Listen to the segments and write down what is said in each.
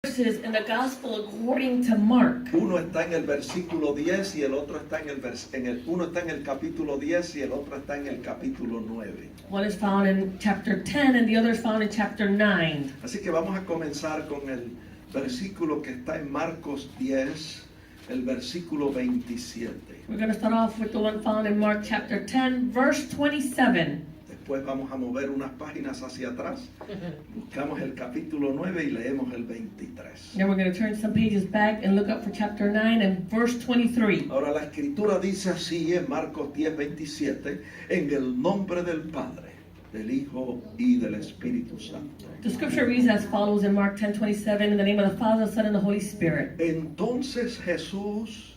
verses in the Gospel according to Mark. Uno está en el versículo 10 y el otro está uno está en el capítulo 10 y el otro está en el capítulo 9. One is found in chapter 10 and the other is found in chapter 9. Así que vamos a comenzar con el versículo que está en Marcos 10, el versículo 27. We're going to start off with the one found in Mark chapter 10, verse 27. Después vamos a mover unas páginas hacia atrás. Buscamos el capítulo 9 y leemos el 23. Then we're going to turn some pages back and look up for chapter 9 and verse 23. Ahora la escritura dice así en Marcos 10, 27, en el nombre del Padre, del Hijo y del Espíritu Santo. The scripture reads as follows in Mark 10:27, in the name of the Father, the Son, and the Holy Spirit. Entonces Jesús,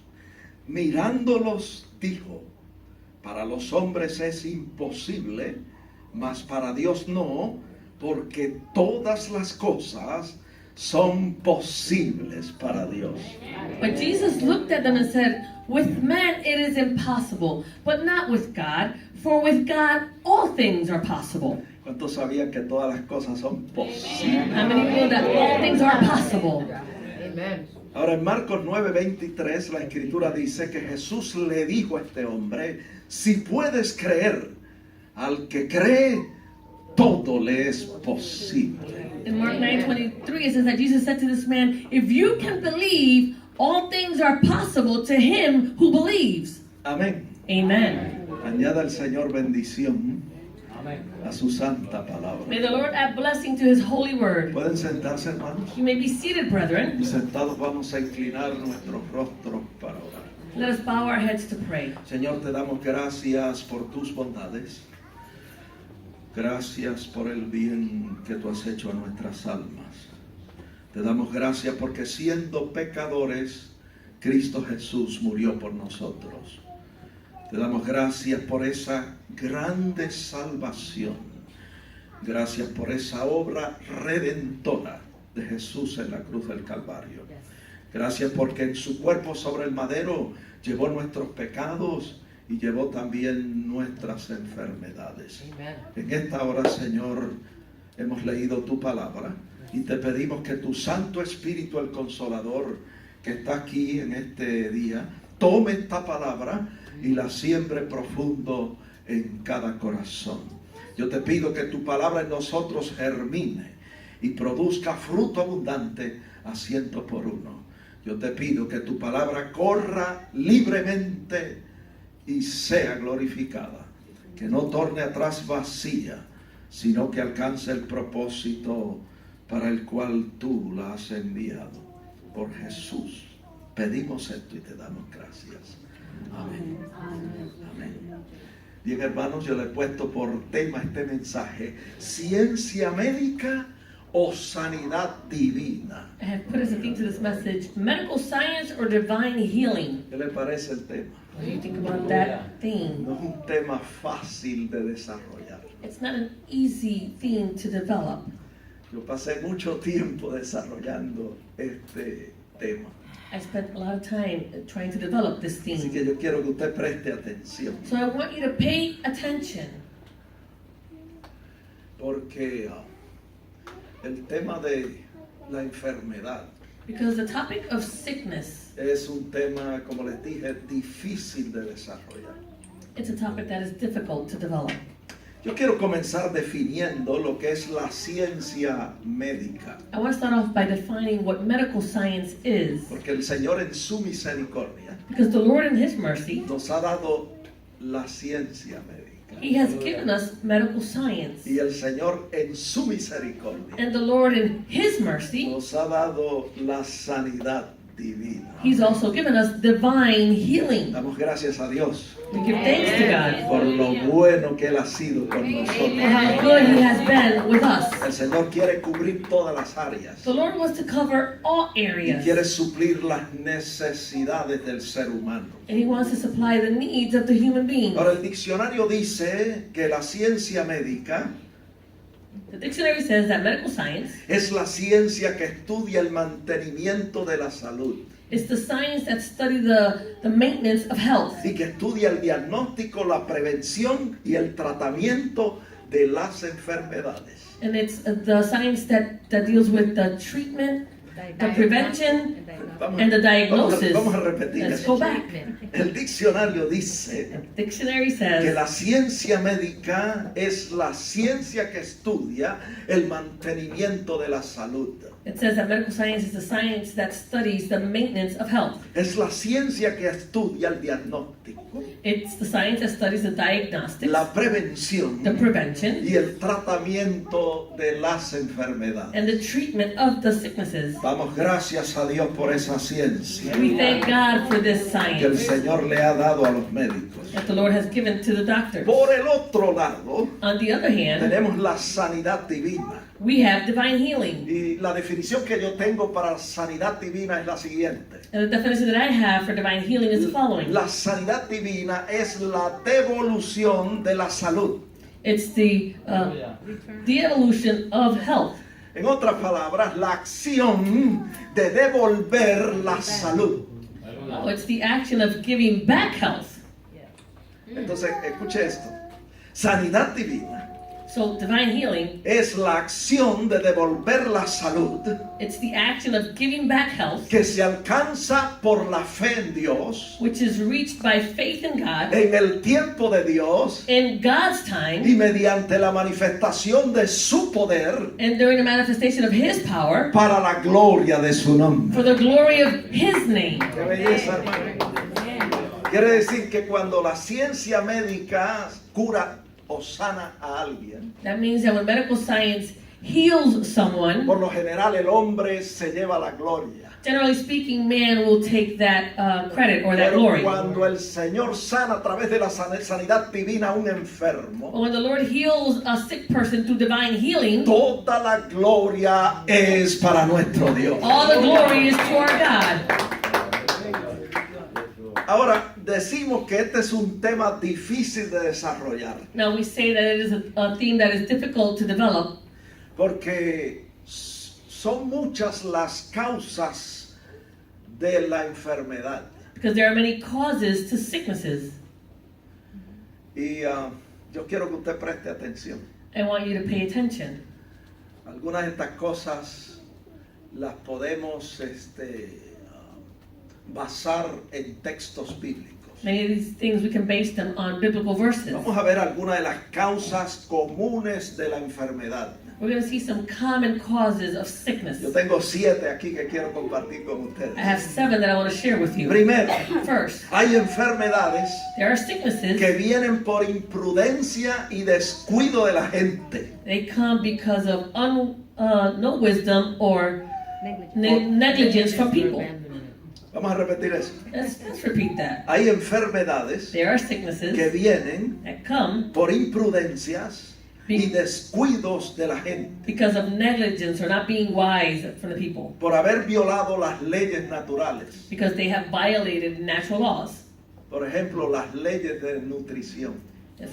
mirándolos, dijo: para los hombres es imposible, mas para Dios no, porque todas las cosas son posibles para Dios. But Jesus looked at them and said, with man it is impossible, but not with God, for with God all things are possible. ¿Cuántos sabían que todas las cosas son posibles? How many know that all things are possible? Amen. Ahora en Marcos 9:23 la escritura dice que Jesús le dijo a este hombre: si puedes creer, al que cree, todo le es posible. In Mark 9:23 it says that Jesus said to this man, if you can believe, all things are possible to him who believes. Amén. Amen. Añada el Señor bendición a su santa palabra. May the Lord add blessing to his holy word. Pueden sentarse, hermanos. You may be seated, brethren. Y sentados vamos a inclinar nuestros rostros para orar. Let us bow our heads to pray. Señor, te damos gracias por tus bondades. Gracias por el bien que tú has hecho a nuestras almas. Te damos gracias porque siendo pecadores, Cristo Jesús murió por nosotros. Te damos gracias por esa grande salvación. Gracias por esa obra redentora de Jesús en la cruz del Calvario. Gracias porque en su cuerpo sobre el madero llevó nuestros pecados y llevó también nuestras enfermedades. Amen. En esta hora, Señor, hemos leído tu palabra y te pedimos que tu Santo Espíritu, el Consolador, que está aquí en este día, tome esta palabra y la siembre profundo en cada corazón. Yo te pido que tu palabra en nosotros germine y produzca fruto abundante a 100%. Yo te pido que tu palabra corra libremente y sea glorificada, que no torne atrás vacía, sino que alcance el propósito para el cual tú la has enviado. Por Jesús pedimos esto y te damos gracias. Amén. Amén. Bien, hermanos, yo le he puesto por tema este mensaje: ciencia médica o sanidad divina. I have put as a theme to this message, medical science or divine healing. ¿Qué le parece el tema? What do you think about that theme? No es un tema fácil de desarrollar. It's not an easy theme to develop. Yo pasé mucho tiempo desarrollando este tema. I spent a lot of time trying to develop this Así theme. que yo quiero que usted preste atención, So I want you to pay attention, porque el tema de la enfermedad because the topic of sickness, es un tema, como les dije, difícil de desarrollar. it's a topic that is difficult to develop. Yo quiero comenzar definiendo lo que es la ciencia médica, I want to start off by defining what medical science is, porque el Señor en su misericordia because the Lord in His mercy, nos ha dado la ciencia médica. He has given us medical science. Y el Señor en su misericordia And the Lord in His mercy, nos ha dado la sanidad divina. He's also given us divine healing. Damos gracias a Dios We give thanks to God por lo bueno que Él ha sido con for nosotros. how good He has been with us. El Señor quiere cubrir todas las áreas The Lord wants to cover all y areas, quiere suplir las necesidades del ser humano. and He wants to supply the needs of the human being. Ahora el diccionario dice que la ciencia médica The dictionary says that medical science es la ciencia que estudia el mantenimiento de la salud is the science that studies the maintenance of health, y que estudia el diagnóstico, la prevención y el tratamiento de las enfermedades. and it's the science that deals with the treatment, the prevention, Vamos, and the diagnosis. vamos a repetir Let's eso. go back. El diccionario dice Dictionary que says la ciencia médica es la ciencia que estudia el mantenimiento de la salud. it says that medical science is the science that studies the maintenance of health. Es la ciencia que estudia el diagnóstico, It's the science that studies the diagnostics, la prevención the prevention, y el tratamiento de las enfermedades. and the treatment of the sicknesses. Damos gracias a Dios por esa ciencia We thank God for this que el science Señor le ha dado a los médicos. that the Lord has given to the doctors. Por el otro lado, On the other hand, tenemos la sanidad divina. we have divine healing. Y la definición que yo tengo para sanidad divina es la siguiente. And the definition that I have for divine healing is the following. La sanidad divina es la devolución de la salud. It's the evolution of health. En otras palabras, la acción de devolver la salud. Oh, it's the action of giving back health. Entonces, escuche esto. Sanidad divina So divine healing, es la acción de devolver la salud it's the action of giving back health, que se alcanza por la fe en Dios, which is reached by faith in God, en el tiempo de Dios in God's time, y mediante la manifestación de su poder and during the manifestation of His power, para la gloria de su nombre. for the glory of His name. ¡Qué belleza, hermano! Quiere decir que cuando la ciencia médica cura o sana a alguien, That means that when medical science heals someone, por lo general el hombre se lleva la gloria. generally speaking, man will take that credit or that Pero glory. cuando el Señor sana a través de la sanidad divina a un enfermo, But when the Lord heals a sick person through divine healing, toda la gloria es para nuestro Dios. all the glory is to our God. Ahora, decimos que este es un tema difícil de desarrollar, Now we say that it is a theme that is difficult to develop porque son muchas las causas de la enfermedad. because there are many causes to sicknesses. Y yo quiero que usted preste atención. I want you to pay attention. Algunas de estas cosas las podemos basar en textos bíblicos. Many of these things we can base them on biblical verses. Vamos a ver algunas de las causas comunes de la enfermedad. We're going to see some common causes of sickness. Yo tengo 7 aquí que quiero compartir con ustedes. I have 7 that I want to share with you. Primero, First, hay enfermedades there are sicknesses. que vienen por imprudencia y descuido de la gente. They come because of no wisdom or negligence from people. Vamos a repetir eso. Let's repeat that. Hay enfermedades There are que sicknesses vienen that come por imprudencias y descuidos de la gente, because of negligence or not being wise from the people, por haber violado las leyes naturales. because they have violated natural laws. Por ejemplo, las leyes de nutrición.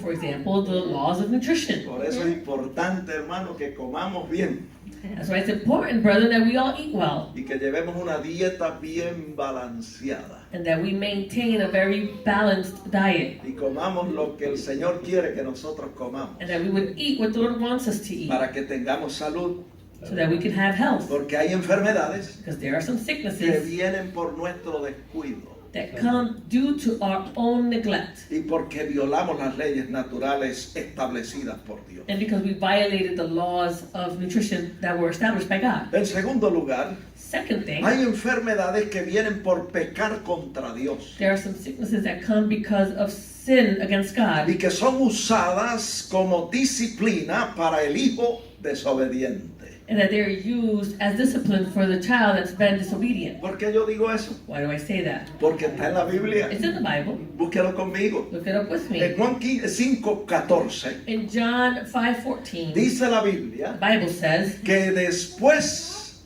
For example, the laws of nutrition. Por eso es importante, hermano, que comamos bien That's why it's important, brother, that we all eat well y que llevemos una dieta bien balanceada and that we maintain a very balanced diet y comamos lo que el Señor quiere que nosotros comamos and that we would eat what the Lord wants us to eat para que tengamos salud, so that we can have health. porque hay enfermedades Because there are some que sicknesses vienen por nuestro descuido that come due to our own neglect y porque violamos las leyes naturales establecidas por Dios. and because we violated the laws of nutrition that were established by God. En segundo lugar, Second thing, hay enfermedades que vienen por pecar contra Dios there are some sicknesses that come because of sin against God y que son usadas como disciplina para el hijo desobediente. and that they're used as discipline for the child that's been disobedient. ¿Por qué yo digo eso? Why do I say that? Porque está en la Biblia. It's in the Bible. Búsquelo conmigo. Look it up with En me. Juan 5:14 In John 5:14, dice la the Biblia Bible says que después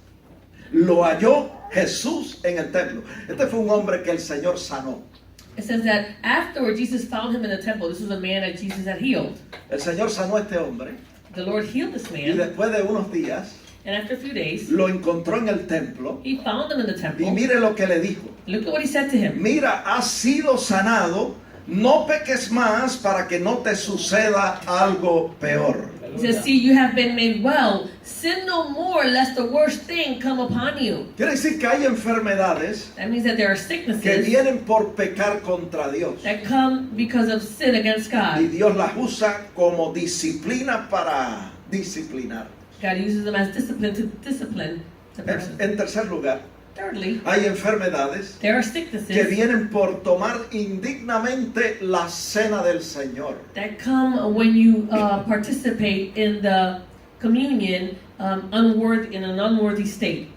lo halló Jesús en el templo. Este fue un hombre que el Señor sanó. it says that afterward Jesus found him in the temple. This was a man that Jesus had healed. El Señor sanó a este hombre The Lord healed this y man, después de unos días and after a few days, lo encontró en el templo he found him in the y temple. mire lo que le dijo. Look at what he said to him. Mira, has sido sanado, no peques más para que no te suceda algo peor. He says, see, you have been made well. Sin no more, lest the worst thing come upon you. Quiere decir que hay enfermedades That means that there are que sicknesses vienen por pecar contra Dios. that come because of sin against Y God. Dios las usa como disciplina para disciplinar. God uses them as discipline to discipline the person. En tercer lugar, Thirdly, hay enfermedades there are que sicknesses vienen por tomar indignamente la cena del Señor. that come when you participate in the communion in an unworthy state.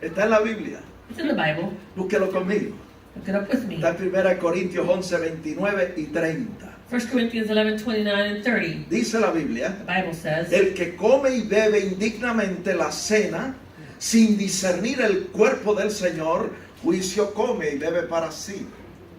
Está en la Biblia. It's in the Bible. Búsquelo conmigo. Look it up with me. Está en 1 Corintios 11, 29 y 30. 1 Corinthians 11, 29 and 30. Dice la Biblia, The Bible says, el que come y bebe indignamente la cena, sin discernir el cuerpo del Señor, juicio come y bebe para sí.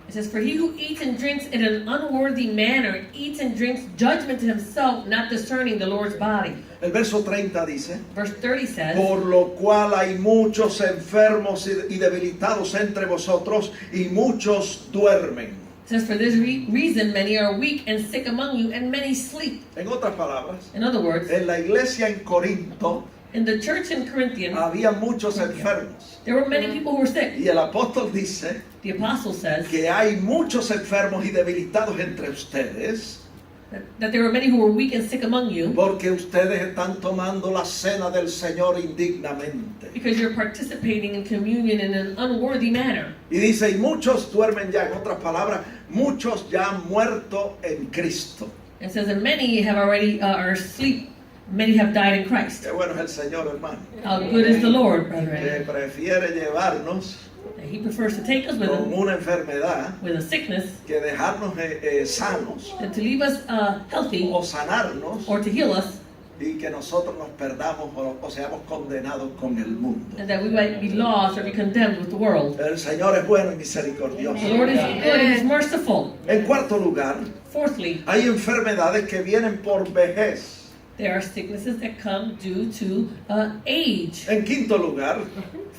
it says, for he who eats and drinks in an unworthy manner eats and drinks judgment to himself, not discerning the Lord's body. El verso 30 dice, Verse 30 says, por lo cual hay muchos enfermos y debilitados entre vosotros, y muchos duermen. it says, for this reason many are weak and sick among you, and many sleep. En otras palabras, In other words, en la iglesia en Corinto in the church in Corinthians, había muchos enfermos. there were many people who were sick. Y el apóstol dice The apostle says que hay muchos enfermos y debilitados entre ustedes, that there were many who were weak and sick among you porque ustedes están tomando la cena del Señor indignamente. because you're participating in communion in an unworthy manner. Y dice, y muchos duermen ya, en otras palabras, muchos ya han muerto en Cristo. It says, and many have already are asleep. Many have died in Christ. Qué bueno es el Señor, hermano. How good is the Lord, Que brethren? prefiere llevarnos He prefers to take us with con him una enfermedad with a sickness que dejarnos sanos than to leave us healthy o sanarnos or to heal us, y que nosotros nos perdamos o seamos condenados con el mundo. and that we might be lost or be condemned with the world. El Señor es bueno y misericordioso. The Lord is good and He's merciful. En cuarto lugar, Fourthly, hay enfermedades que vienen por vejez. there are sicknesses that come due to age. En quinto lugar,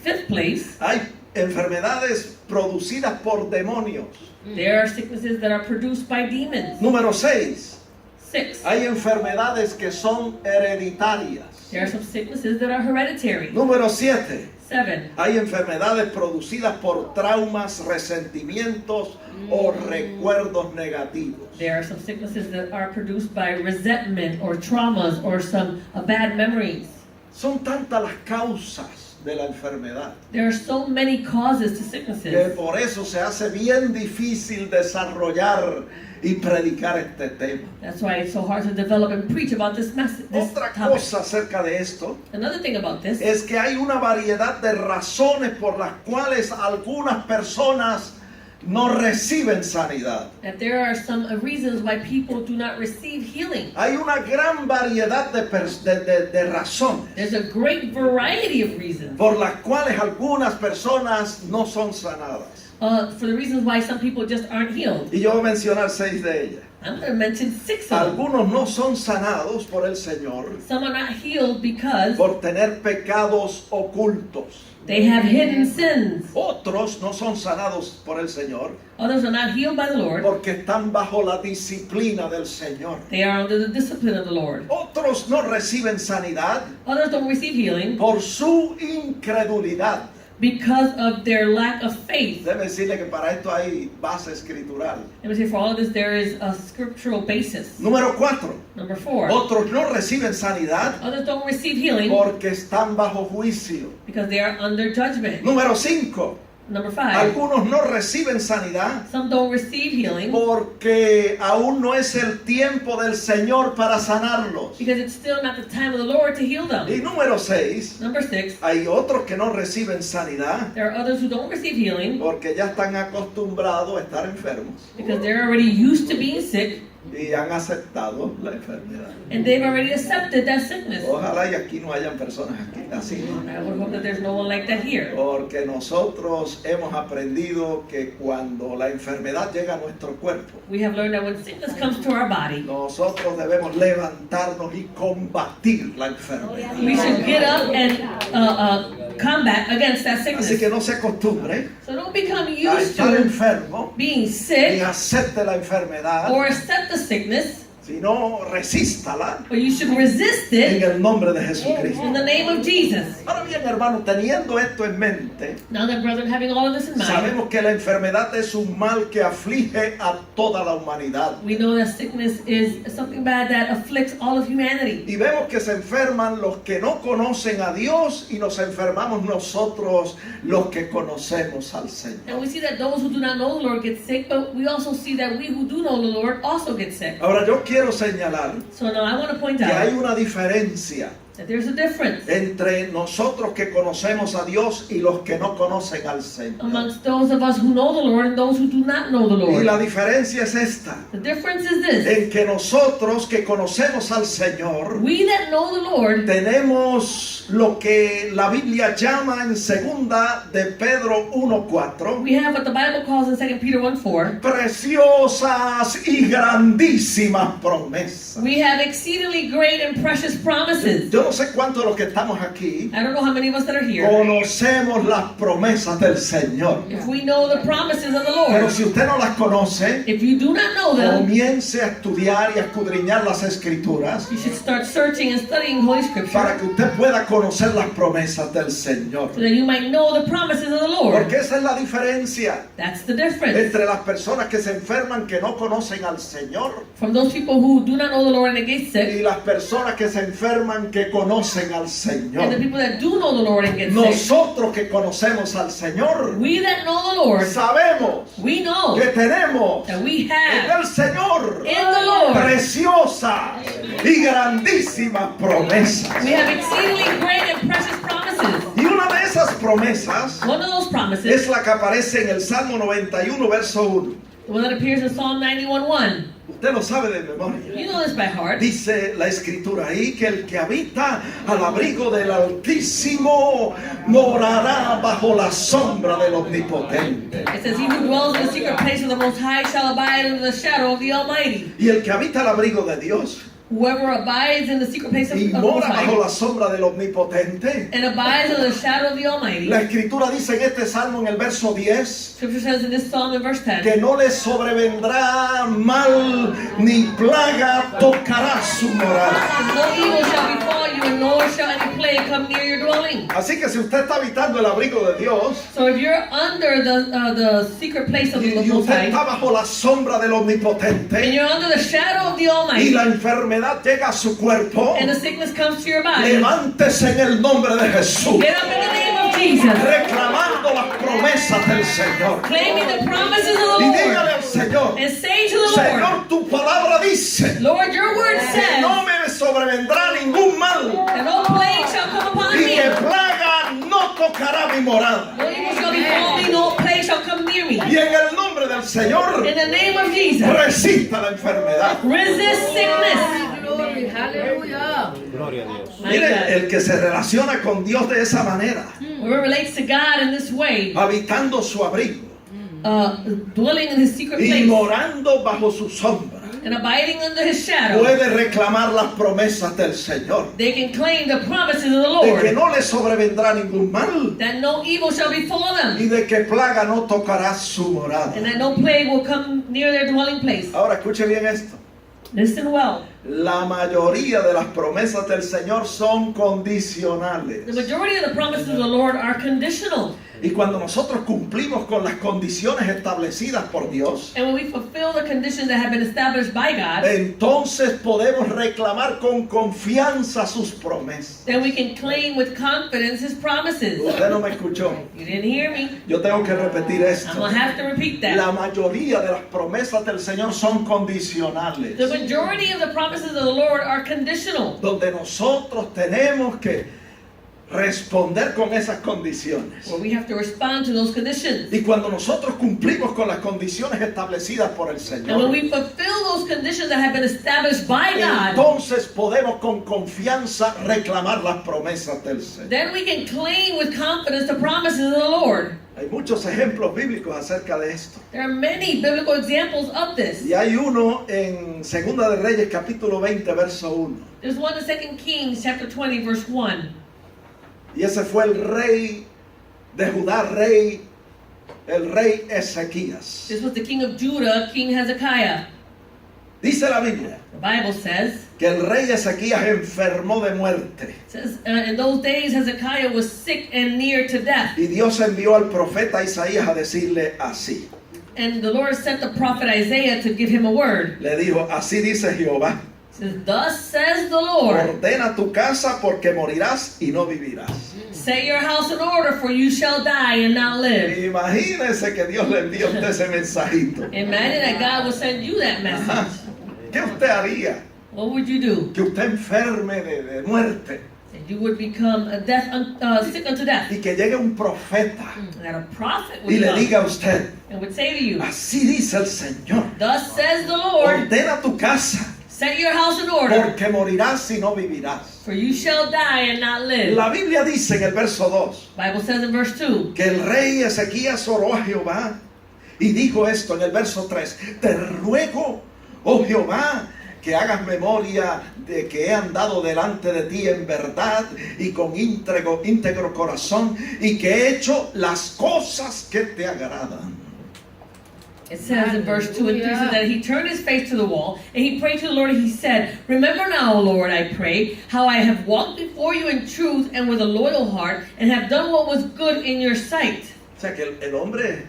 Fifth place, hay enfermedades producidas por demonios. there are sicknesses that are produced by demons. Número 6, 6, hay enfermedades que son hereditarias. there are some sicknesses that are hereditary. Número 7, 7, hay enfermedades producidas por traumas, resentimientos o recuerdos negativos. there are some sicknesses that are produced by resentment or traumas or some bad memories. Son tantas las causas de la enfermedad There are so many causes to que sicknesses. por eso se hace bien difícil desarrollar y predicar este tema. That's why it's so hard to develop and preach about this message. This Otra topic. cosa acerca de esto Another thing about this es que hay una variedad de razones por las cuales algunas personas no reciben sanidad. that there are some reasons why people do not receive healing. Hay una gran variedad de razones There's a great variety of reasons por las cuales algunas personas no son sanadas. for the reasons why some people just aren't healed. Y yo voy a mencionar 6 de ellas. I'm going to mention 6 of them. Algunos no son sanados por el Señor Some are not healed because por tener pecados ocultos. they have hidden sins. Otros no son sanados por el Señor Others are not healed by the Lord. porque están bajo la disciplina del Señor. They are under the discipline of the Lord. Otros no reciben sanidad Others don't receive healing por su incredulidad. because of their lack of faith. Déjeme decirle que para esto hay base escritural. Let me say, for all of this, there is a scriptural basis. Número 4. Number 4, Otros no reciben sanidad others don't receive healing porque están bajo juicio. because they are under judgment. Número 5. Number 5, Algunos no reciben sanidad some don't receive healing porque aún no es el tiempo del Señor para sanarlos. because it's still not the time of the Lord to heal them. Y número 6. Number 6, Hay otros que no reciben sanidad there are others who don't receive healing porque ya están acostumbrados a estar enfermos because they're already used to being sick y han aceptado la enfermedad. and they've already accepted that sickness. Ojalá y aquí no hayan personas aquí así, I would hope that there's no one like that here. porque nosotros hemos aprendido que cuando la enfermedad llega a nuestro cuerpo, We have learned that when sickness comes to our body, nosotros debemos levantarnos y combatir la enfermedad. we should get up and combat against that Así sickness. que no se acostumbre So don't become a used estar to enfermo being y sick acepte la enfermedad or accept the sickness sino resístala but you should resist en it el nombre de in Jesucristo. the name of Jesus. Ahora bien, hermano, teniendo esto en mente, Now that, brethren, having all of this in mind, sabemos que la enfermedad es un mal que aflige a toda la humanidad. we know that sickness is something bad that afflicts all of humanity. Y vemos que se enferman los que no conocen a Dios y nos enfermamos nosotros los que conocemos al And Señor. we see that those who do not know the Lord get sick, but we also see that we who do know the Lord also get sick. Ahora yo quiero señalar So now I want to point que hay out una diferencia that there's a difference entre nosotros que conocemos a Dios y los que no conocen al Señor. amongst those of us who know the Lord and those who do not know the Y Lord. la diferencia es esta, The difference is this. en que nosotros que conocemos al Señor We that know the Lord, tenemos lo que la Biblia llama en segunda de Pedro 1:4, we have what the Bible calls in 2 Peter 1:4. preciosas y grandísimas promesas. We have exceedingly great and precious promises. Yo no sé cuántos de los que estamos aquí I don't know how many of us that are here. conocemos las promesas del Señor. If we know the promises of the Pero Lord, si usted no las conoce, if you do not know them, comience a estudiar y a escudriñar las Escrituras you should start searching and studying Holy Scripture para que usted pueda conocer las promesas del Señor. so that you might know the promises of the Lord. Porque esa es la diferencia That's the difference entre las personas que se enferman que no conocen al Señor from those people who do not know the Lord and they get sick, y las personas que se enferman que conocen al and the Señor. people that do know the Lord and get sick. Nosotros que conocemos al Señor We that know the Lord, sabemos we know que tenemos that we en have el Señor in the Lord, preciosas y grandísimas promesas. we have exceedingly great and precious promises. Y una de esas promesas One of those promises, es la que aparece en el Salmo 91, verso 1. the one that appears in Psalm 91:1. Usted lo sabe de memoria. You know this by heart. Dice la escritura ahí que el que habita al abrigo del Altísimo morará bajo la sombra del Omnipotente. It says, he who dwells in the secret place of the Most High shall abide under the shadow of the Almighty. Y el que habita al abrigo de Dios Whoever abides in the secret place of y the Most mora bajo High la sombra del Omnipotente. and abides under the shadow of the Almighty. La escritura dice en este salmo en el verso 10 Scripture says in this Psalm in verse 10, que no le sobrevendrá mal ni plaga tocará su morada. no evil shall befall you, and nor shall any plague come near your dwelling. Así que si usted está habitando el abrigo de Dios So if you're under the secret place of the y Most usted High, está bajo la sombra del and Omnipotente you're under the shadow of the y Almighty, la enfermedad llega a su cuerpo, and the sickness comes to your body, levántese en el nombre de Jesús, get up in the name of Jesus, reclamando las promesas del Señor. claiming the promises of the Y dígale Lord, al Señor, and say to the Lord, Señor, tu palabra dice Lord, your word que says no me sobrevendrá ningún mal that no plague shall come upon y me, que plaga no tocará mi morada. no evil shall befall me, no plague shall come near me. Y en el nombre del Señor, In the name of Jesus, resista la enfermedad. resist sickness. Glory, hallelujah. Gloria a Dios. My Mire, God. el que se relaciona con Dios de esa manera, Whoever relates to God in this way, habitando su abrigo dwelling in his secret y place morando bajo su sombra, and abiding under his shadow, puede reclamar las promesas del Señor, they can claim the promises of the de que Lord, no le sobrevendrá ningún mal that no evil shall befall them, y de que plaga no tocará su morada. and that no plague will come near their dwelling place. Ahora escuche bien esto. Listen well. La mayoría de las promesas del Señor son The condicionales. majority of the promises of the Lord are conditional. Y cuando nosotros cumplimos con las condiciones establecidas por Dios, And when we fulfill the conditions that have been established by God, entonces podemos reclamar con confianza sus promesas. then we can claim with confidence his promises. Usted no me escuchó. You didn't hear me. Yo tengo que repetir I'm esto. going to have to repeat La that. mayoría de las promesas del Señor son condicionales, The majority of the promises of the Lord are conditional, donde nosotros tenemos que responder con esas condiciones. where we have to respond to those conditions. Y cuando nosotros cumplimos con las condiciones establecidas por el And when Señor, we fulfill those conditions that have been established by God, entonces podemos con confianza reclamar las promesas del Señor. then we can claim with confidence the promises of the Lord. Hay muchos ejemplos bíblicos acerca de esto. There are many biblical examples of this. Y hay uno en Segunda de Reyes capítulo 20 verso 1. There's one in 2 Kings chapter 20 verse 1. Y ese fue el rey de Judá, el rey Ezequías. This was the king of Judah, King Hezekiah. Dice la Biblia The Bible says, que el rey Ezequías enfermó de muerte. in those days Hezekiah was sick and near to death. Y Dios envió al profeta Isaías a decirle así. And the Lord sent the prophet Isaiah to give him a word. Le dijo, así dice Jehová. He says, thus says the Lord, Ordena tu casa porque morirás y no vivirás. set your house in order, for you shall die and not live. Imagínese que Dios le envió a usted ese mensajito. Imagine that God will send you that Ajá. message. ¿Qué usted haría? What would you do? Que usted enferme de muerte That you would become a sick unto death. y que llegue un profeta And that a prophet y would le come diga a usted, and would say to you, así dice el Señor, thus says the Lord, ordena tu casa set your house in order, porque morirás y no vivirás. for you shall die and not live. La Biblia dice en el verso 2 Bible says in verse 2, que el rey Ezequías oró a Jehová y dijo esto en el verso 3, te ruego, oh Jehová, que hagas memoria de que he andado delante de ti en verdad y con íntegro corazón y que he hecho las cosas que te agradan. it says in verse 2 and 3 says that he turned his face to the wall and he prayed to the Lord and he said, remember now, O Lord, I pray, how I have walked before you in truth and with a loyal heart and have done what was good in your sight. O sea que el hombre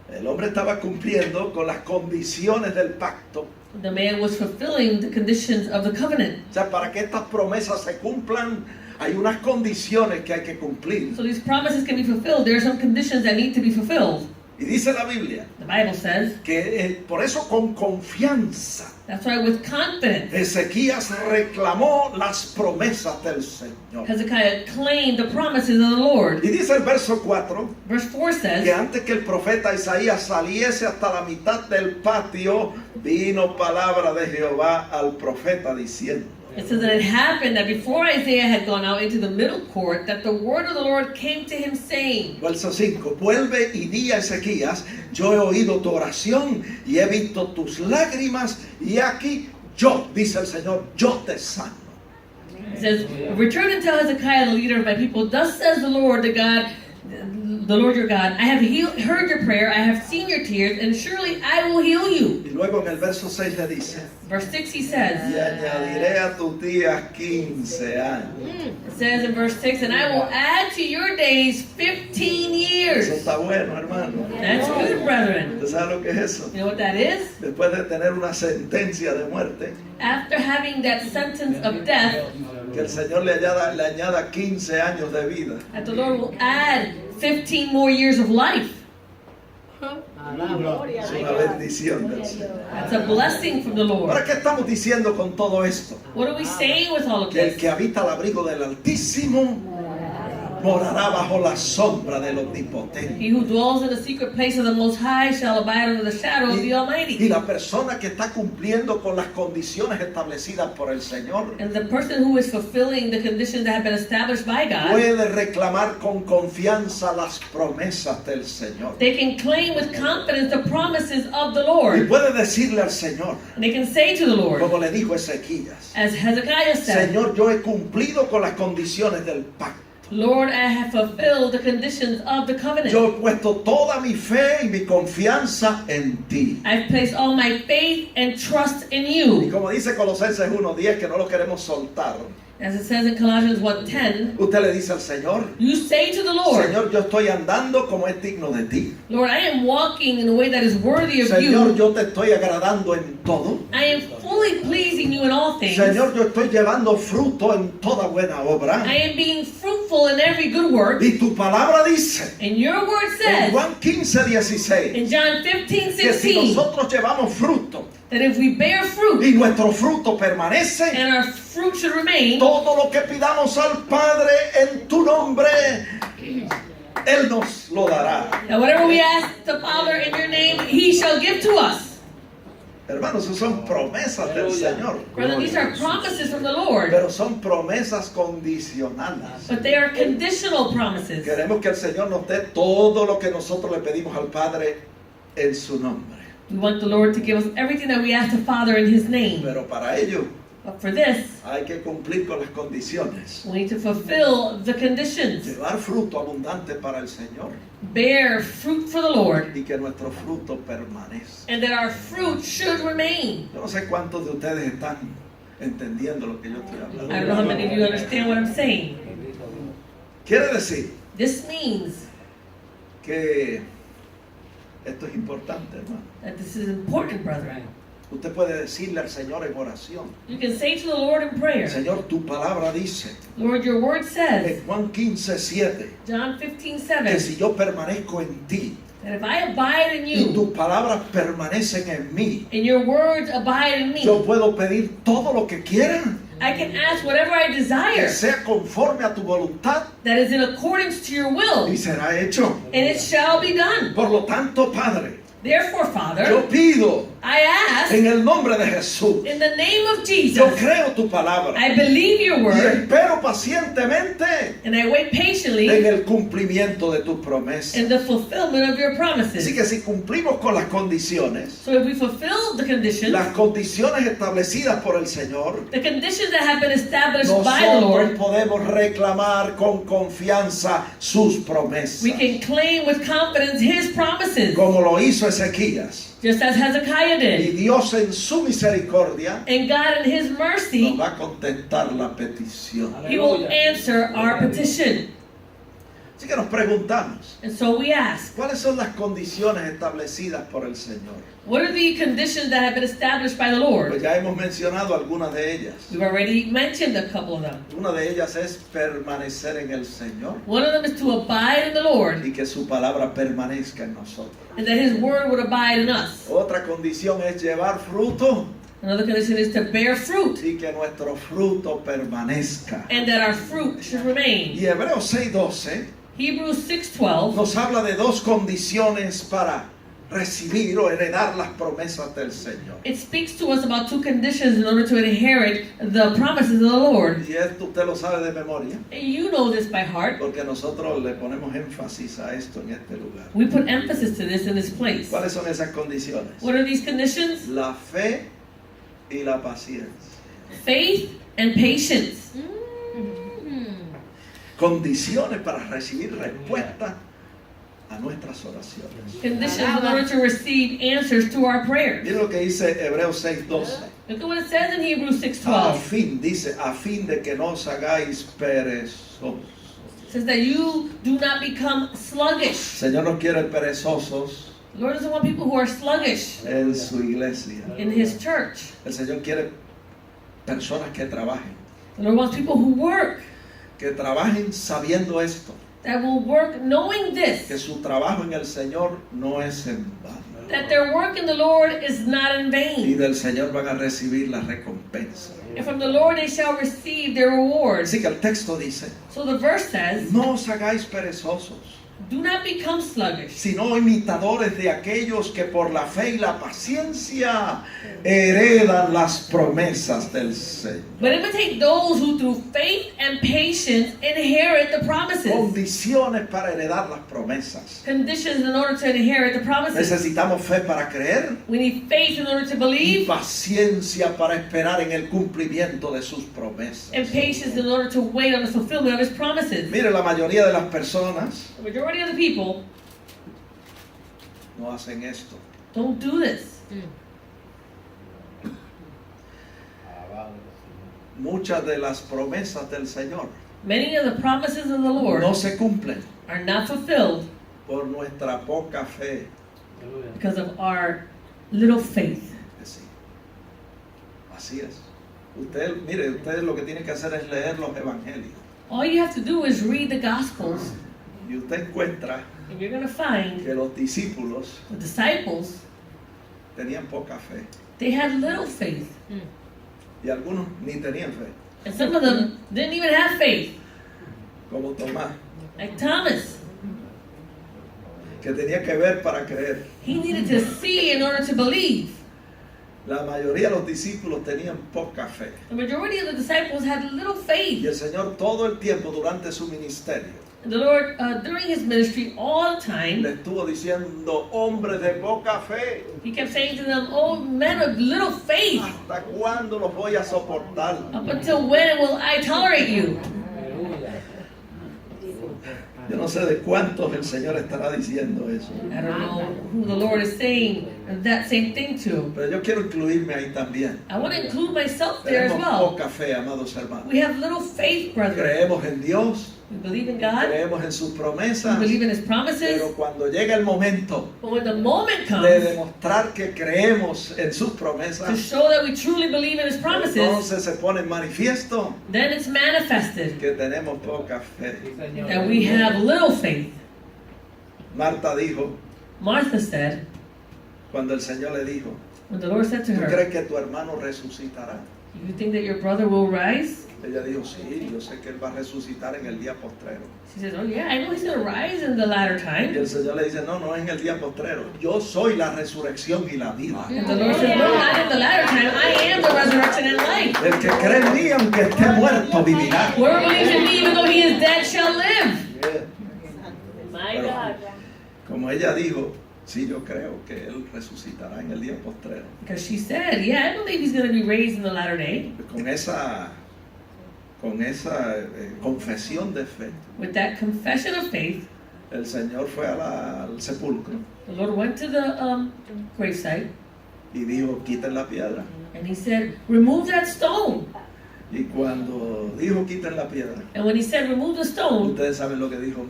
estaba cumpliendo con las condiciones del pacto. The man was fulfilling the conditions of the covenant. O sea, para que estas promesas se cumplan, hay unas condiciones que hay que cumplir. So these promises can be fulfilled. There are some conditions that need to be fulfilled. Y dice la Biblia The Bible says, que por eso con confianza that's why with confidence, Ezequías reclamó las promesas del Señor. Hezekiah claimed the promises of the Lord. Y dice el verso 4 Verse 4 que says, antes que el profeta Isaías saliese hasta la mitad del patio, vino palabra de Jehová al profeta diciendo. it says that it happened that before Isaiah had gone out into the middle court, that the word of the Lord came to him saying, Verso 5, vuelve y di a Ezequías, yo he oído tu oración y he visto tus lágrimas y aquí yo, dice el Señor, yo te sano. it says, return and tell Hezekiah, the leader of my people, thus says the Lord, the Lord your God, I have heard your prayer, I have seen your tears, and surely I will heal you. Y luego en el verso 6 le dice, Verse 6 he y says, añadiré a tus días 15 años. it says in verse 6, and I will add to your days 15 Eso years. está bueno, hermano. That's good, brethren. ¿Usted sabe lo que es eso? You know what that is? Después de tener una sentencia de muerte, After having that sentence of death, que el Señor le añada 15 años de vida. that the Lord will add 15 more years of life. Es una bendición del Señor. That's a blessing from the Lord. Ahora, ¿qué estamos diciendo con todo esto? What are we saying with all of Que el this? que habita al abrigo del Altísimo morará bajo la sombra del Omnipotente. He who dwells in the secret place of the Most High shall abide under the shadow of the Y Almighty. la persona que está cumpliendo con las condiciones establecidas por el Señor And the person who is fulfilling the conditions that have been established by God, puede reclamar con confianza las promesas del Señor. they can claim with confidence the promises of the Y Lord. puede decirle al Señor, And they can say to the Lord, como le dijo Ezequías, as Hezekiah said, Señor, yo he cumplido con las condiciones del pacto. Lord, I have fulfilled the conditions of the covenant. Yo he puesto toda mi fe y mi confianza en ti. I've placed all my faith and trust in Y you. como dice Colosenses 1:10, que no lo queremos soltar, As it says in Colossians 1:10, usted le dice al Señor, you say to the Lord, Señor, yo estoy andando como es digno de ti. Lord, I am walking in a way that is worthy of Señor, you. yo te estoy agradando en todo. I am fully pleasing you in all things. Señor, yo estoy llevando fruto en toda buena obra. I am being fruitful in every good work. Y tu palabra dice, And your word en says Juan 15:16, in John 15, que si 16, nosotros llevamos fruto that if we bear fruit y nuestro fruto permanece, and our fruit should remain, todo lo que pidamos al Padre en tu nombre, Él nos lo dará. that whatever we ask the Father in your name, He shall give to us. Hermanos, esas son promesas del Señor, Brother, these are promises from the Lord, pero son promesas condicionales. but they are conditional promises. Queremos que el Señor nos dé todo lo que nosotros le pedimos al Padre en su nombre. We want the Lord to give us everything that we ask the Father in His name. Pero para ello But for this, hay que cumplir con las condiciones. we need to fulfill the conditions. Llevar fruto abundante para el Señor Bear fruit for the Lord, y que nuestro fruto permanezca. and that our fruit should remain. Yo no sé cuántos de ustedes están entendiendo lo que yo estoy I don't know how hablando. many of you understand what I'm saying. Quiere decir This means que esto es importante, hermano. that this is important, brethren. Usted puede decirle al Señor en oración: You can say to the Lord in prayer, Señor, tu palabra dice Lord, your word says, en Juan 15:7 John que 15:7, si yo permanezco en ti that if I abide in y you, tus palabras permanecen en mí, and your words abide in me, yo puedo pedir todo lo que quiera I can ask whatever I que desire sea conforme a tu voluntad that is in accordance to your will, y será hecho. and it shall be done. Por lo tanto, Padre, Therefore, yo Father, pido I ask en el nombre de Jesús, in the name of yo Jesus, creo tu palabra I believe your y word, espero pacientemente and I wait en patiently el cumplimiento de tus promesas. in the fulfillment of your Así promises. que si cumplimos con las condiciones, So if we fulfill the conditions establecidas por el Señor, that have been established by the nosotros Lord, podemos reclamar con confianza sus promesas, we can claim with confidence His promises, como lo hizo Ezequías. just as Hezekiah Y did. Dios en su misericordia And God in His nos mercy, va a contestar la petición. He will answer our petition. Así que nos preguntamos, And so we ask, ¿cuáles son las condiciones establecidas por el Señor? what are the conditions that have been established by the Lord? Pues ya hemos mencionado algunas de ellas. We've already mentioned a couple of them. Una de ellas es permanecer en el Señor One of them is to abide in the Lord, y que su palabra permanezca en nosotros. and that His word would abide in us. Otra condición es llevar fruto Another condition is to bear fruit, y que nuestro fruto permanezca. and that our fruit should remain. Y Hebreos 6:12 Hebrews 6:12 nos habla de dos condiciones para recibir o heredar las promesas del Señor. it speaks to us about two conditions in order to inherit the promises of the Lord. Y esto usted lo sabe de memoria, And you know this by heart. porque nosotros le ponemos énfasis a esto en este lugar. We put emphasis to this in this place. ¿Cuáles son esas condiciones? What are these conditions? La fe y la paciencia. Faith and patience. Condiciones para recibir respuesta a nuestras oraciones. Conditions in order to receive answers to our prayers. Miren lo que dice Hebreos 6:12. Look at what it says in Hebrews A 6:12. fin, dice, a fin de que no os hagáis perezosos. It says that you do not become sluggish. El Señor no quiere perezosos The Lord doesn't want people who are sluggish en su iglesia. in His church. El Señor quiere personas que trabajen, The Lord wants people who work, que trabajen sabiendo esto, that will work knowing que this, su trabajo en el Señor no es en vano. that their work in the Lord is not in Y vain. del Señor van a recibir la recompensa. And from the Lord they shall receive their rewards. Así que el texto dice, So the verse says, no os hagáis perezosos, do not become sluggish, sino imitadores de aquellos que por la fe y la paciencia heredan las promesas del Señor. but imitate those who through faith and patience inherit the promises. Condiciones para heredar las promesas. Conditions in order to inherit the promises. Necesitamos fe para creer We need faith in order to y believe, paciencia para esperar en el cumplimiento de sus promesas. and patience in order to wait on the fulfillment of His promises. Mire, la mayoría de las personas The majority of the people no hacen esto. don't do this. Muchas de las promesas del Señor Many of the promises of the Lord no se cumplen are not fulfilled por nuestra poca fe. because of our little faith. Sí. Así es. Usted, mire, usted lo que tiene que hacer es leer los evangelios. All you have to do is read the Gospels, Y usted encuentra and you're going to find que los discípulos the disciples, tenían poca fe. they had little faith. Y algunos ni tenían fe. And some of them didn't even have faith, Como Tomás, like Thomas. que tenía que ver para creer. He needed to see in order to believe. La mayoría de los discípulos tenían poca fe. The majority of the disciples had little Y faith. el Señor todo el tiempo durante su ministerio The Lord, during his ministry, all the time, le estuvo diciendo, hombres de poca fe, he kept saying to them, "Oh, men of little faith, ¿hasta cuándo los voy a soportar? up until when will I tolerate you?" Yo no sé de cuántos el Señor estará diciendo eso. I don't know who the Lord is saying that same thing to. Pero yo quiero incluirme ahí también. I want to include myself there as Tenemos well. poca fe, amados hermanos. We have little faith, brethren. Creemos en Dios, We believe in God. creemos en sus We promesas, believe in His promises. pero cuando llega el momento But when the moment de comes demostrar que creemos en sus to promesas, show that we truly believe in His promises, entonces se pone en manifiesto then it's manifested que tenemos poca fe. that we have little faith. Marta dijo, Martha said, cuando el Señor le dijo, when the Lord said to ¿tú her, crees que tu hermano resucitará? "You think that your brother will rise?" Ella dijo, sí, yo sé que él va a resucitar en el día postrero. She says, "Oh yeah, I know he's going to rise in the latter Y time." el Señor le dice, no, no es en el día postrero. Yo soy la resurrección y la vida. And the Lord says, "No, not in the latter time. I am the resurrection and life. El que cree en mí, aunque esté muerto, vivirá. Whoever believes in me, even though he is dead, shall live." My Pero, God. como ella dijo, sí, yo creo que él resucitará en el día postrero. Because she said, "Yeah, I believe he's going to be raised in the latter day." Con esa confesión de fe, With that confession of faith, el Señor fue al sepulcro the Lord went to the gravesite y dijo, quiten la piedra. and he said, "Remove that stone." Y cuando dijo, quiten la piedra, And when he said, "Remove the stone," ustedes saben lo que dijo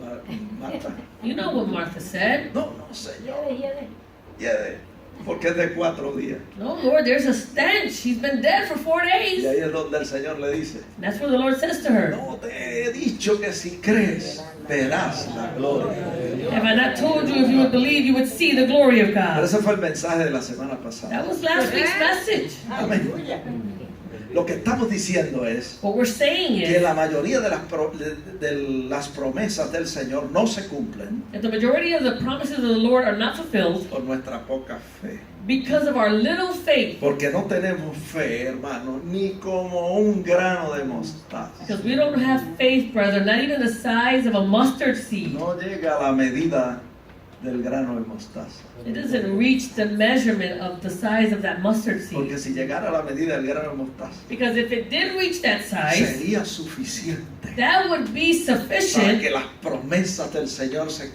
Marta. you know what Martha said. No, no, Señor. Hiede, porque es de 4 días. "No, Lord, there's a stench. She's been dead for 4 Y days." ahí es donde el Señor le dice, And that's where the Lord says to her, no te he dicho que si crees, verás la gloria de Dios. "Have I not told you if you would believe, you would see the glory of Pero God?" ese fue el mensaje de la semana pasada. That was last week's message. Amén. Lo que estamos diciendo es What we're saying que is la mayoría de las promesas del Señor no se cumplen that the majority of the promises of the Lord are not fulfilled por nuestra poca fe. because of our little faith. Porque no tenemos fe, hermano, ni como un grano de mostaza. Because we don't have faith, brother, not even the size of a mustard seed. No llega a la medida del grano de mostaza. It doesn't reach the measurement of the size of that mustard seed. Porque si llegara a la medida del grano de mostaza, Because if it did reach that size, sería suficiente that would be para sufficient que las promesas del Señor se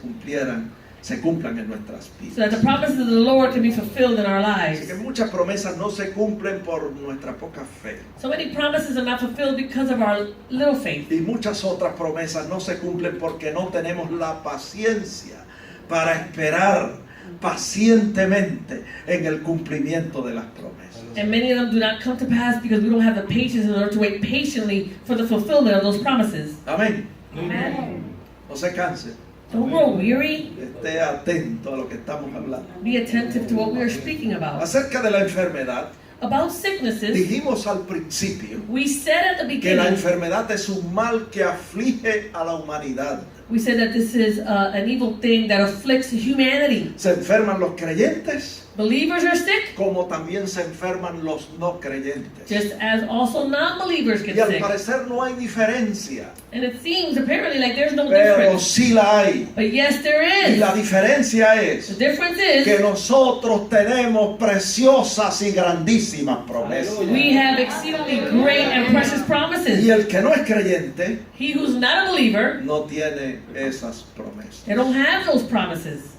cumplan en nuestras so that the vidas. promises of the Lord can be fulfilled in our Así lives. que muchas promesas no se cumplen por nuestra poca fe. So many promises are not fulfilled because of our little faith. Y muchas otras promesas no se cumplen porque no tenemos la paciencia para esperar pacientemente en el cumplimiento de las promesas. And many of them do not come to pass because we don't have the patience in order to wait patiently for the fulfillment of those promises. Amén. Amen. No se canse. Don't grow weary. Esté atento a lo que estamos hablando. Be attentive to what we are speaking about. Acerca de la enfermedad, About sicknesses, dijimos al principio we said at the que la beginning, enfermedad es un mal que aflige a la humanidad. we said that this is an evil thing that afflicts humanity. Se enferman los creyentes Believers are sick, como también se enferman los no creyentes. just as also non-believers get Y al sick. parecer no hay diferencia, And it seems apparently like there's no pero difference. sí la hay. But yes, there Y is. la diferencia The es difference que is nosotros tenemos preciosas y grandísimas promesas. we have exceedingly great and precious promises. Y el que no es creyente He who's not a believer, no tiene esas promesas. they don't have those promises.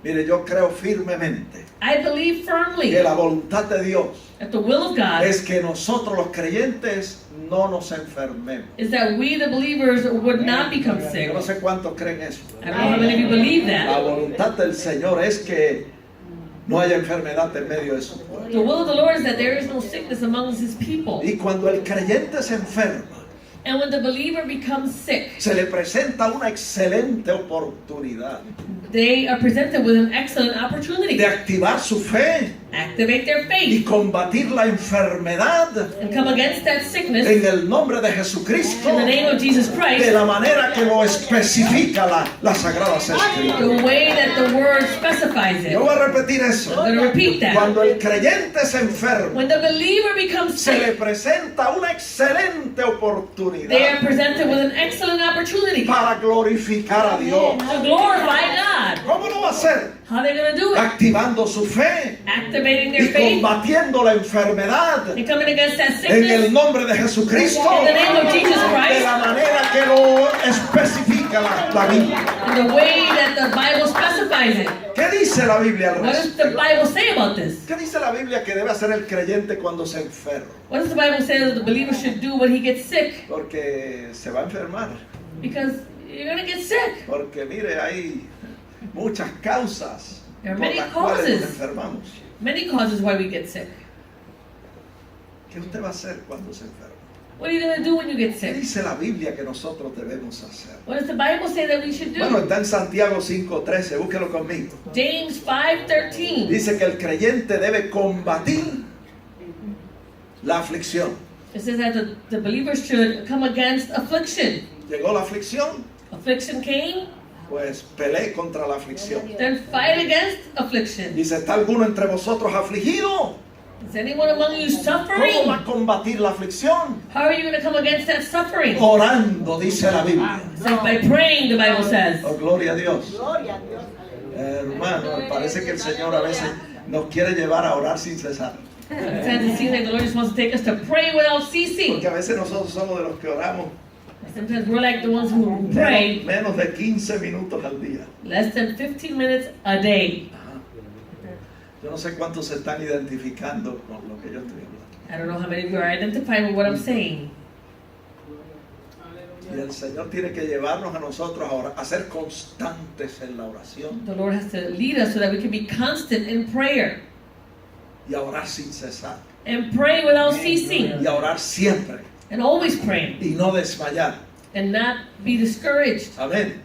Mire, yo creo firmemente I believe firmly que la voluntad de Dios that the will of God es que nosotros los creyentes no nos enfermemos. is that we, the believers, would not become sick. Yo no sé cuántos creen eso. I don't know how many of you believe La that. voluntad del Señor es que no haya enfermedad en medio de su pueblo. The will of the Lord is that there is no sickness amongst His people. Y cuando el creyente se enferma, And when the believer becomes sick, se le presenta una excelente oportunidad they are presented with an excellent opportunity de activar su fe, activate their y faith, combatir la enfermedad and come against that sickness en el nombre de Jesucristo, in the name of Jesus de Christ, la manera que lo especifica las Sagradas Escrituras. the way that the word specifies it. Yo voy a repetir eso. I'm going to repeat that. Cuando el creyente se enferma, When the believer becomes se le sick, presenta una excelente they are oportunidad presented with an excellent opportunity to para glorificar a Dios. glorify God. ¿Cómo lo va a hacer? How are they going to do it? Activando su fe Activating y their faith combatiendo la enfermedad and coming against that en el sickness nombre de Jesucristo, in the name of Jesus de Christ, la manera que lo especifica la Biblia. in the way that the Bible specifies it. ¿Qué dice la Biblia al What does the respecto? Bible say about this? ¿Qué dice la Biblia que debe hacer el creyente cuando se enferma? What does the Bible say that the believer should do when he gets sick? Porque se va a enfermar. Because you're going to get sick. Porque mire, hay muchas causas There are por many las cuales nos causes. enfermamos. Many causes why we get sick. ¿Qué usted va a hacer cuando se enferma? What are you going to do when you get ¿Qué sick? dice la Biblia que nosotros debemos hacer? What does the Bible say that we should Bueno, do? está en Santiago 5:13, búsquelo conmigo. James 5:13. Dice que el creyente debe combatir la aflicción. It says that the believer should come against affliction. Llegó la aflicción, Affliction came, pues pelee contra la aflicción. then fight against affliction. Dice, ¿está alguno entre vosotros afligido? Is anyone among you ¿Cómo va suffering? a combatir la aflicción? How are you going to come against that suffering? Orando, dice la Biblia. It says by praying, the Bible says. Oh, gloria a Dios. Hermano, me parece que el Señor a veces nos quiere llevar a orar sin cesar. Sometimes it seems like the Lord just wants to take us to pray without ceasing. Porque a veces nosotros somos de los que oramos Sometimes we're like the ones who pray menos de 15 minutos al día. less than 15 minutes a day. Yo no sé cuántos se están identificando con lo que yo estoy hablando. I don't know how many of you are identifying with what I'm saying. Y el Señor tiene que llevarnos a nosotros ahora a ser constantes en la oración The Lord has to lead us so that we can be constant in prayer y a orar sin cesar and pray without ceasing y a orar siempre and always praying y no desmayar. and not be discouraged. Amén.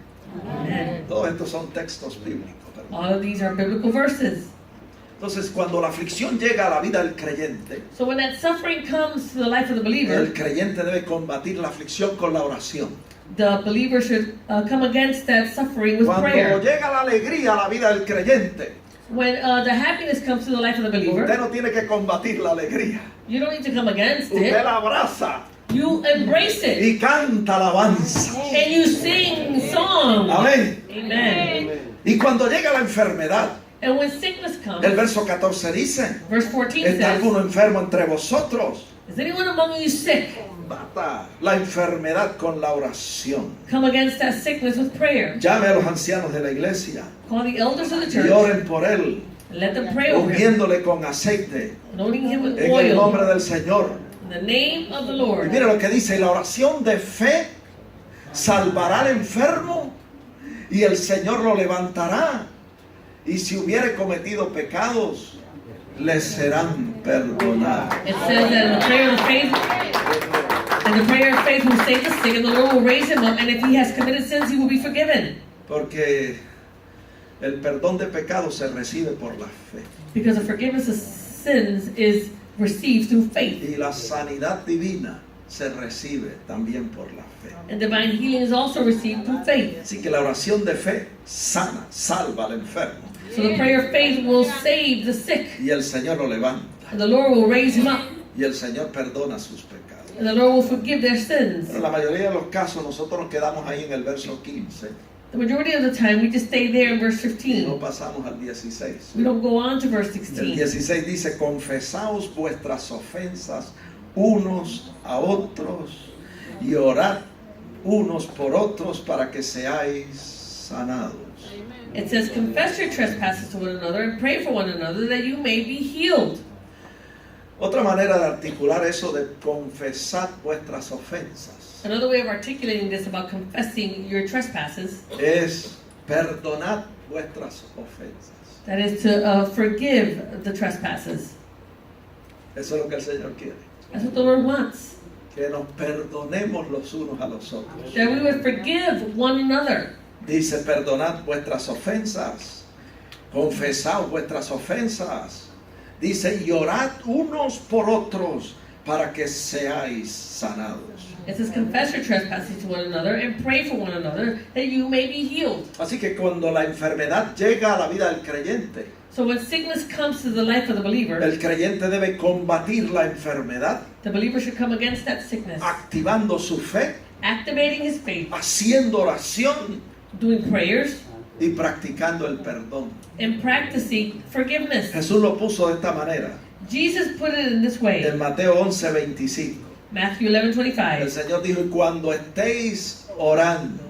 And Todos estos son textos bíblicos. hermano. all of these are biblical verses. Entonces, cuando la aflicción llega a la vida del creyente, So when that suffering comes to the life of the el believer, creyente debe combatir la aflicción con la oración. the believer should come against that suffering with Cuando prayer. llega la alegría a la vida del creyente, When the happiness comes to the life of the usted believer, no tiene que combatir la alegría. you don't need to come against Usted it. la abraza You embrace it y canta alabanza. and you sing songs. Amén. Amen. Y cuando llega la enfermedad, And when sickness comes, el verso 14 dice, verse 14 ¿está says, alguno enfermo entre vosotros? is anyone among you sick? Mata la enfermedad con la oración. Come against that sickness with prayer. Llame a los ancianos de la iglesia Call the elders of the y church oren por él, and let them pray over him, ungiéndole con aceite anointing him with en el oil nombre del Señor. in the name of the Y Lord. mire lo que dice, la oración de fe salvará al enfermo y el Señor lo levantará. Y si hubiere cometido pecados, les serán perdonados. It says that the prayer of faith, and the prayer of faith will save the sick, and the Lord will raise him up, and if he has committed sins, he will be forgiven. Porque el perdón de pecados se recibe por la fe. Because the forgiveness of sins is received through faith. Y la sanidad divina se recibe también por la fe. And divine healing is also received through faith. Así que la oración de fe sana, salva al enfermo. So the prayer of faith will save the sick, Y el Señor lo levanta. and the Lord will raise him up, Y el Señor perdona sus pecados. and the Lord will forgive their sins. Pero en la mayoría de los casos nosotros nos quedamos ahí en el verso 15 The majority of the time, we just stay there in verse y no 15. pasamos al 16. We don't go on to verse El 16. 16 dice, confesaos vuestras ofensas unos a otros y orad unos por otros para que seáis sanados. It says, confess your trespasses to one another and pray for one another that you may be healed. Otra manera de articular eso de confesar vuestras ofensas Another way of articulating this about confessing your trespasses, es perdonad vuestras ofensas. that is to forgive the trespasses. Eso es lo que el Señor quiere. That's what the Lord wants. Que nos perdonemos los unos a los otros. That we would forgive one another. Dice, perdonad vuestras ofensas, confesad vuestras ofensas Dice, y orad unos por otros para que seáis sanados. It says, confess your trespasses to one another and pray for one another that you may be healed. Así que cuando la enfermedad llega a la vida del creyente, So when sickness comes to the life of the believer, el creyente debe combatir la enfermedad, the believer should come against that sickness, activando su fe, activating his faith, haciendo oración doing prayers, y practicando el perdón. and practicing forgiveness. Jesús lo puso de esta manera, Jesus put it in this way. en Mateo 11:25. Matthew El 11:25. Señor dijo, y cuando estéis orando,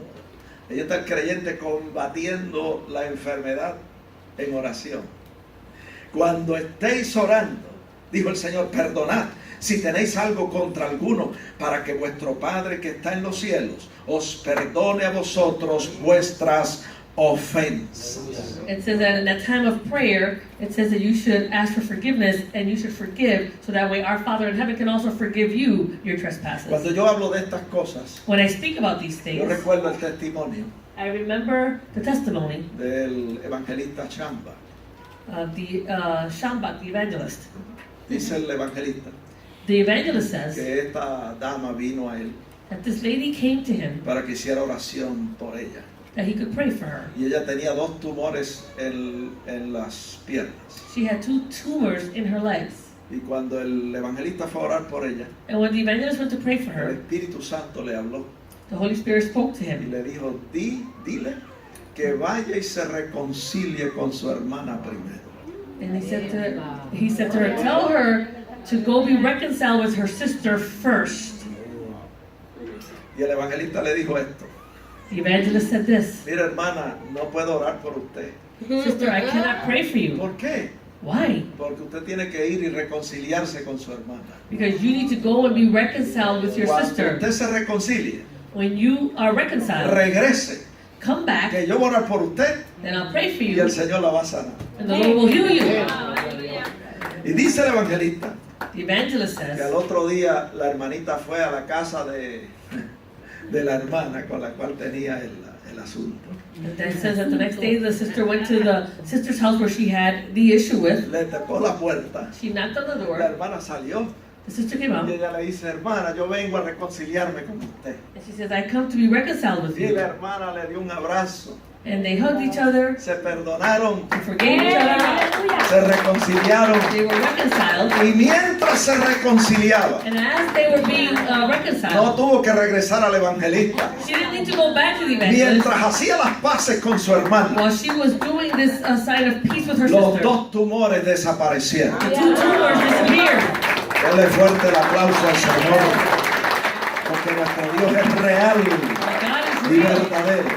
ahí está el creyente combatiendo la enfermedad en oración. Cuando estéis orando, dijo el Señor, perdonad si tenéis algo contra alguno, para que vuestro Padre que está en los cielos os perdone a vosotros vuestras ofensas. It says that in that time of prayer, it says that you should ask for forgiveness and you should forgive, so that way our Father in heaven can also forgive you your trespasses. Cuando yo hablo de estas cosas, When I speak about these yo things, recuerdo el testimonio I remember the testimony del evangelista Chamba. of the Shambach, the evangelist. Dice el evangelista The evangelist says que esta dama vino a él that this lady came to him para que hiciera oración por ella. that he could pray for her. Y ella tenía 2 tumores en las piernas. She had 2 tumors in her legs. Y cuando el evangelista fue a orar por ella, And when the evangelist went to pray for el her, Espíritu Santo le habló the Holy Spirit spoke to y him. le dijo, dile que vaya y se reconcilie con su hermana primero. And he said to her, tell her to go be reconciled with her sister first. Y el evangelista le dijo esto, The evangelist said this, mira hermana, no puedo orar por usted. sister, I cannot pray for you. ¿Por qué? Why? Porque usted tiene que ir y reconciliarse con su hermana. Because you need to go and be reconciled with your Cuando sister. usted se reconcilie, When you are reconciled, regrese, come back que yo voy a orar por usted and I'll pray for y you el Señor la va a sanar. and the Lord will heal you. Y dice el evangelista The evangelist que al says otro día la hermanita fue a la casa de la hermana con la cual tenía el asunto. and then it says that the next day the sister went to the sister's house where she had the issue with. Le tocó la puerta, She knocked on the la door. hermana salió The sister came out y ella le dice, hermana, yo vengo a reconciliarme con usted. and she says, I come to be reconciled with Y you. la hermana le dio un abrazo, And they hugged each other, se perdonaron, they forgave each other, se reconciliaron. they were reconciled. Y mientras se reconciliaba, And as they were being no reconciled, tuvo que regresar al evangelista. she didn't need to go back to the evangelist. Mientras hacía las paces con su hermana, While she was doing this sign of peace with her los sister, 2 tumores desaparecieron. the 2 tumors disappeared. Dele fuerte el aplauso al Señor, porque nuestro Dios es real God is y real. verdadero,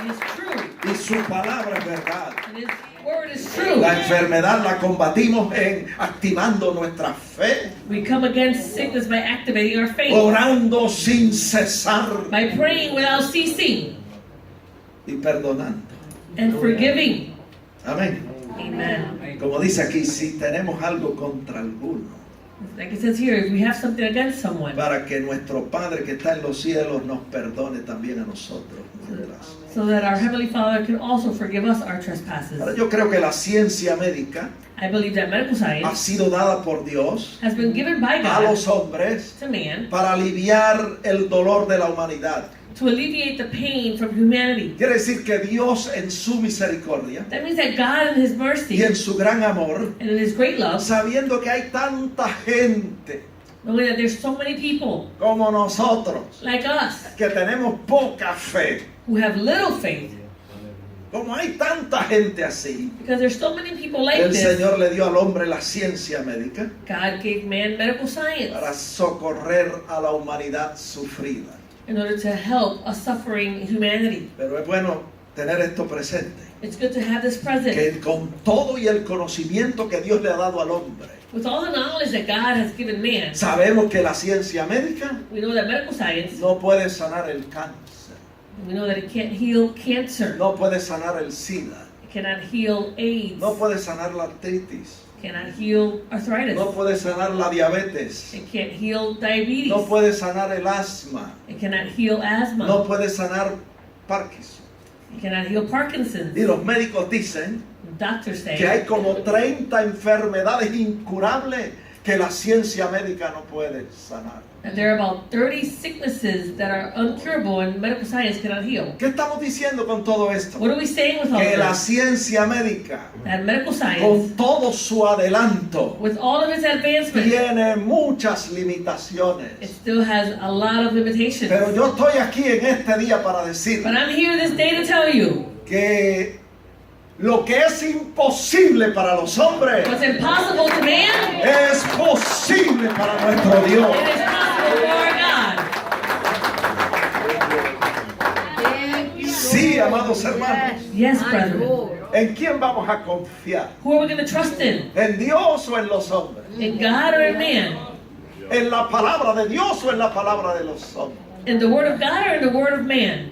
It is true. y su palabra es verdad. And His word is true. La enfermedad la combatimos activando nuestra fe, We come against sickness by activating our faith, orando sin cesar by praying without ceasing, y perdonando. and forgiving. Amén. Amen. Como dice aquí, si tenemos algo contra alguno, Like it says here, if we have something against someone, para que nuestro Padre que está en los cielos nos perdone también a nosotros nuestras. so that our Heavenly Father can also forgive us our Ahora trespasses. yo creo que la ciencia médica I believe that medical ha science sido dada por Dios has been given by a God los hombres to man para aliviar el dolor de la humanidad. to alleviate the pain from humanity. Quiere decir que Dios en su misericordia That means that God in His y mercy en su gran amor, and in His great love, sabiendo que hay tanta gente knowing that there's so many people como nosotros like us que tenemos poca fe, who have little faith, como hay tanta gente así, because there's so many people like el this, Señor le dio al hombre la ciencia médica God gave man medical science para socorrer a la humanidad sufrida. in order to help a suffering humanity. Pero es bueno tener esto presente, It's good to have this present. que con todo y el conocimiento que Dios le ha dado al hombre, With all the knowledge that God has given man, sabemos que la ciencia médica we know that medical science, no puede sanar el cáncer, we know that it can't heal cancer, no puede sanar el SIDA, it cannot heal AIDS, no puede sanar la artritis, cannot heal arthritis, no puede sanar la diabetes, it can't heal diabetes, no puede sanar el asma, it cannot heal asthma, no puede sanar Parkinson, He cannot heal Parkinson's. Y los médicos dicen Doctors say que hay como 30 enfermedades incurables que la ciencia médica no puede sanar. that there are about 30 sicknesses that are incurable and medical science cannot heal. ¿Qué estamos diciendo con todo esto? What are we saying with all Que la of this? ciencia médica, That medical science, con todo su adelanto, with all of its advancement, tiene muchas it limitaciones. still has a lot of limitations. Pero yo estoy aquí en este día para decir But I'm here this day to tell you, que lo que es imposible para los hombres what's impossible to man, es posible para nuestro Dios. it is possible for our God. Thank you, Sí, Lord. amados hermanos. Yes, My brethren. Lord. ¿En quién vamos a confiar? Who are we going to trust in? ¿En Dios o en los hombres? In God or in man? ¿En la palabra de Dios o en la palabra de los hombres? In the word of God or in the word of man?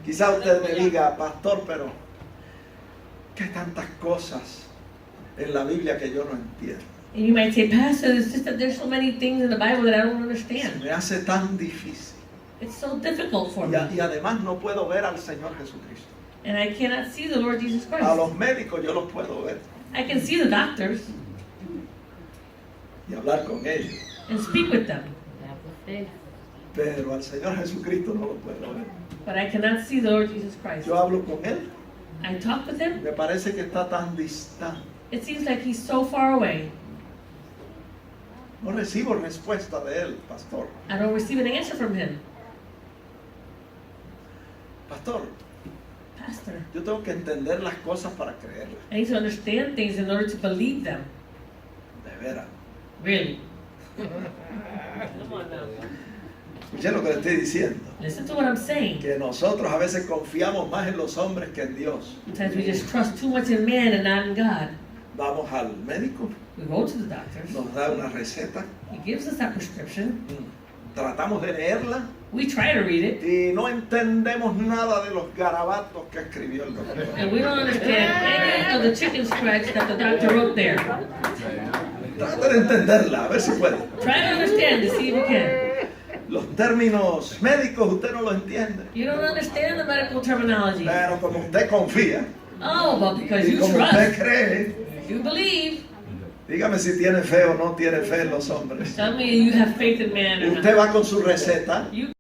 Quizá usted me diga, pastor, pero ¿qué tantas cosas en la Biblia que yo no entiendo? And you might say, Pastor, it's just that there's so many things in the Bible that I don't Se understand. me hace tan difícil. It's so difficult for Y, me. y además no puedo ver al Señor Jesucristo. And I cannot see the Lord Jesus A Christ. los médicos yo los puedo ver I can see the doctors y hablar con ellos. and speak with them, Have the faith. Pero al Señor Jesucristo no lo puedo ver. but I cannot see the Lord Jesus Christ. Yo hablo con Él. I talk with him. Me parece que está tan distante. It seems like he's so far away. No recibo respuesta de Él, pastor. I don't receive an answer from him. Pastor, Pastor, yo tengo que entender las cosas para creerlas. I need to understand things in order to believe them. De veras. Really. Come on now. Escuchen lo que le estoy diciendo. Listen to what I'm saying. Que nosotros a veces confiamos más en los hombres que en Dios. Sometimes we just trust too much in man and not in God. Vamos al médico, We go to the doctors. nos da una receta, He gives us that prescription. tratamos de leerla We try to read it. y no entendemos nada de los garabatos que escribió el doctor. And we don't understand any of the chicken scratch that the doctor wrote there. Trata de entenderla, a ver si puede. Try to understand to see if you can. Los términos médicos usted no los entiende. You don't understand the medical terminology. Pero como usted confía Oh, but because y you como usted trust, cree, you believe. dígame si tiene fe o no tiene fe en los hombres. Tell me you have faith in man or Usted not. va con su receta You